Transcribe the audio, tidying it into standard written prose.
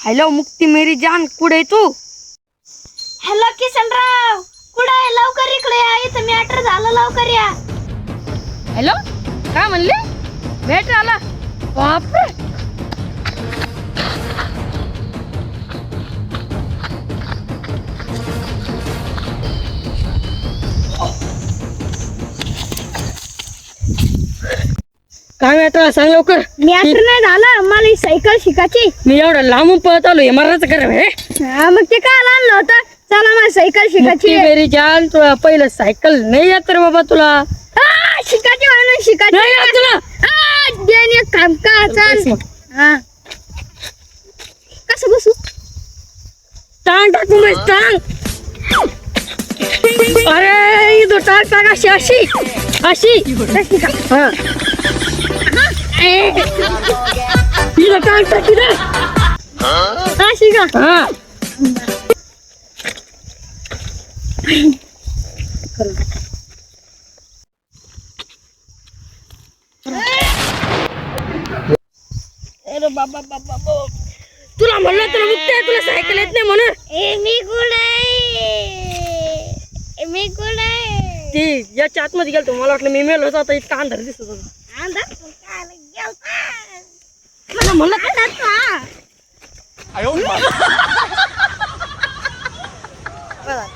Hello मुक्ती मेरी जान, कुठे आहे तू? हॅलो किसनराव, कुठे आहे? लवकर इकडे या, इथं मॅटर झालं, लवकर या. हॅलो, काय म्हणले? भेट आला. बापरे, काय मॅटर सांग लवकर. मॅटर नाही झालं, मला ही सायकल शिकायची. मी एवढं लांबून पळत आलो, मरायचं करा हे. मग ते काय आणलं होतं? चला मला सायकल शिकायची मुक्ती आहे. मेरी जान, तुला पहिलं सायकल नाही येत रे बाबा तुला? शिकायची म्हणून शिकायची. नाही येत तुला? देन एक काम का, चल. हा, कसं बसू? टांग टाकू मी, टांग. अरे इथं टाक टाक, अशी अशी अशी. हा, इथं टाक टाक इथं. अशी का? हा, अरे बाबा बाबा बाबा. तुला म्हणलं तुला मुक्ती आहे, तुला सायकल येत नाही म्हणून. मी कुठे ती याच्या आतमध्ये गेलतो, मला वाटलं मी मेलो आता. इतका अंधार दिसत होता. मला म्हणलं अंधार. बघा.